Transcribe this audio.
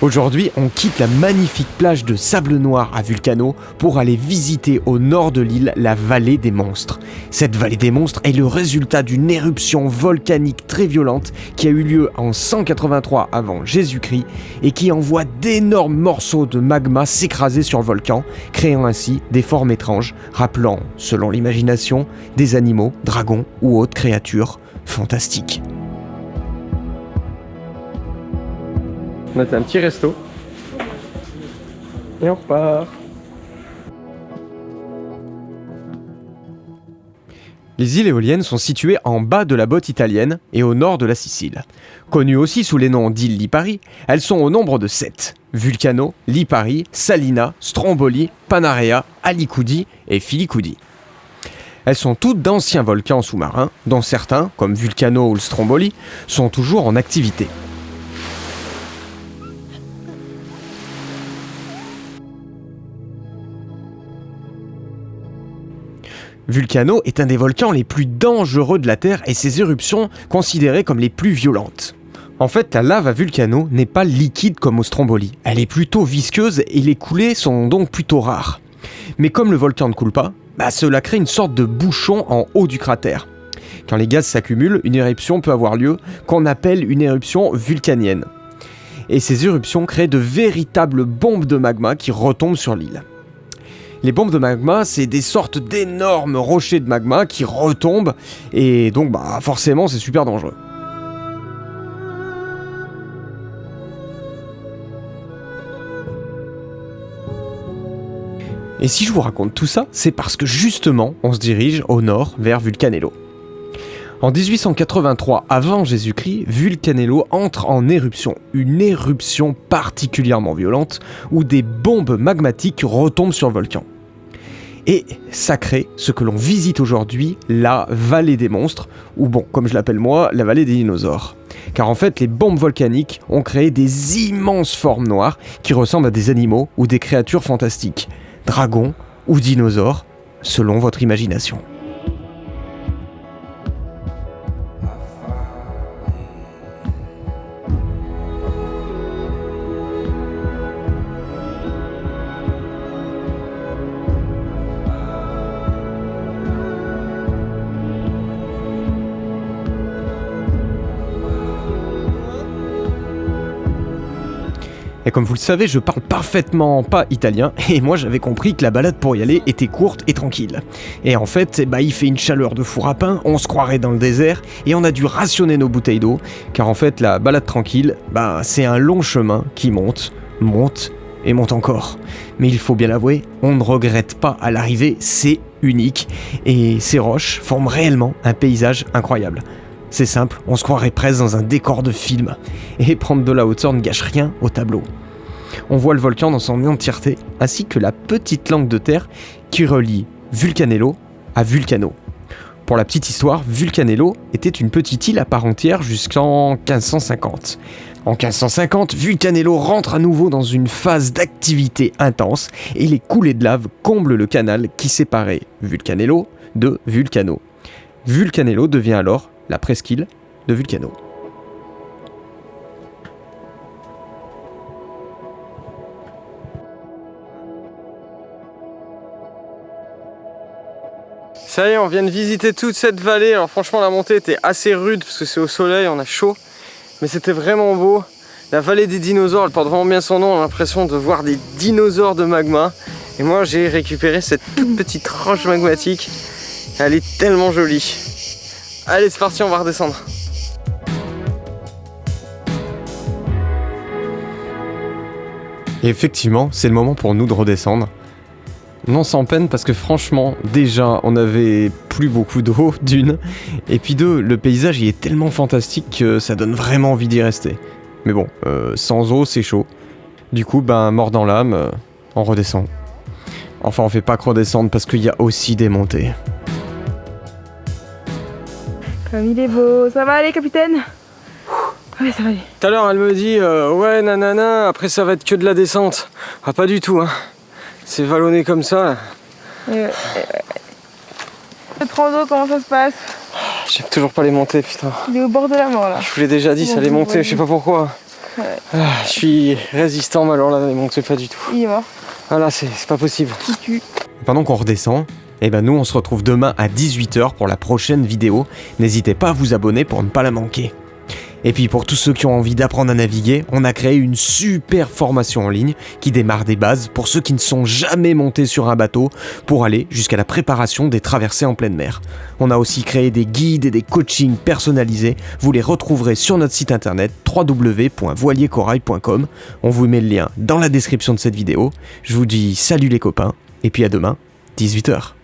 Aujourd'hui, on quitte la magnifique plage de sable noir à Vulcano pour aller visiter au nord de l'île la vallée des monstres. Cette vallée des monstres est le résultat d'une éruption volcanique très violente qui a eu lieu en 183 avant Jésus-Christ et qui envoie d'énormes morceaux de magma s'écraser sur le volcan, créant ainsi des formes étranges, rappelant, selon l'imagination, des animaux, dragons ou autres créatures fantastiques. On a un petit resto. Et on repart. Les îles éoliennes sont situées en bas de la botte italienne et au nord de la Sicile. Connues aussi sous les noms d'îles Lipari, elles sont au nombre de 7. Vulcano, Lipari, Salina, Stromboli, Panarea, Alicudi et Filicudi. Elles sont toutes d'anciens volcans sous-marins, dont certains, comme Vulcano ou le Stromboli, sont toujours en activité. Vulcano est un des volcans les plus dangereux de la Terre et ses éruptions considérées comme les plus violentes. En fait, la lave à Vulcano n'est pas liquide comme au Stromboli. Elle est plutôt visqueuse et les coulées sont donc plutôt rares. Mais comme le volcan ne coule pas, cela crée une sorte de bouchon en haut du cratère. Quand les gaz s'accumulent, une éruption peut avoir lieu, qu'on appelle une éruption vulcanienne. Et ces éruptions créent de véritables bombes de magma qui retombent sur l'île. Les bombes de magma, c'est des sortes d'énormes rochers de magma qui retombent et donc forcément c'est super dangereux. Et si je vous raconte tout ça, c'est parce que justement on se dirige au nord vers Vulcanello. En 1883 avant Jésus-Christ, Vulcanello entre en éruption, une éruption particulièrement violente où des bombes magmatiques retombent sur le volcan. Et ça crée ce que l'on visite aujourd'hui, la vallée des monstres, ou comme je l'appelle moi, la vallée des dinosaures. Car en fait, les bombes volcaniques ont créé des immenses formes noires qui ressemblent à des animaux ou des créatures fantastiques, dragons ou dinosaures, selon votre imagination. Et comme vous le savez, je parle parfaitement pas italien, et moi j'avais compris que la balade pour y aller était courte et tranquille. Et en fait, il fait une chaleur de four à pain, on se croirait dans le désert, et on a dû rationner nos bouteilles d'eau, car en fait la balade tranquille, c'est un long chemin qui monte et monte encore. Mais il faut bien l'avouer, on ne regrette pas à l'arrivée, c'est unique, et ces roches forment réellement un paysage incroyable. C'est simple, on se croirait presque dans un décor de film. Et prendre de la hauteur ne gâche rien au tableau. On voit le volcan dans son entièreté, ainsi que la petite langue de terre qui relie Vulcanello à Vulcano. Pour la petite histoire, Vulcanello était une petite île à part entière jusqu'en 1550. En 1550, Vulcanello rentre à nouveau dans une phase d'activité intense et les coulées de lave comblent le canal qui séparait Vulcanello de Vulcano. Vulcanello devient alors la presqu'île de Vulcano. Ça y est, on vient de visiter toute cette vallée. Alors franchement, la montée était assez rude parce que c'est au soleil, on a chaud. Mais c'était vraiment beau. La vallée des dinosaures, elle porte vraiment bien son nom. On a l'impression de voir des dinosaures de magma. Et moi, j'ai récupéré cette toute petite roche magmatique. Elle est tellement jolie. Allez, c'est parti, on va redescendre. Et effectivement, c'est le moment pour nous de redescendre. Non sans peine parce que franchement, déjà, on avait plus beaucoup d'eau, d'une. Et puis deux, le paysage il est tellement fantastique que ça donne vraiment envie d'y rester. Mais bon, sans eau, c'est chaud. Du coup, mort dans l'âme, on redescend. Enfin, on fait pas que redescendre parce qu'il y a aussi des montées. Comme il est beau, ça va aller capitaine? Ouais, ça va aller. Tout à l'heure elle me dit ouais nanana, après ça va être que de la descente. Ah pas du tout hein. C'est vallonné comme ça. Le trans d'eau, comment ça se passe? J'aime toujours pas les montées putain. Il est au bord de la mort là. Je vous l'ai déjà dit, ça les montées, je sais pas pourquoi. Ouais. Je suis résistant, mais alors là, il monte pas du tout. Il est mort. Ah là, c'est pas possible. Il tue. Pendant qu'on redescend, nous on se retrouve demain à 18h pour la prochaine vidéo. N'hésitez pas à vous abonner pour ne pas la manquer. Et puis pour tous ceux qui ont envie d'apprendre à naviguer, on a créé une super formation en ligne qui démarre des bases pour ceux qui ne sont jamais montés sur un bateau pour aller jusqu'à la préparation des traversées en pleine mer. On a aussi créé des guides et des coachings personnalisés. Vous les retrouverez sur notre site internet www.voiliercorail.com. On vous met le lien dans la description de cette vidéo. Je vous dis salut les copains et puis à demain, 18h.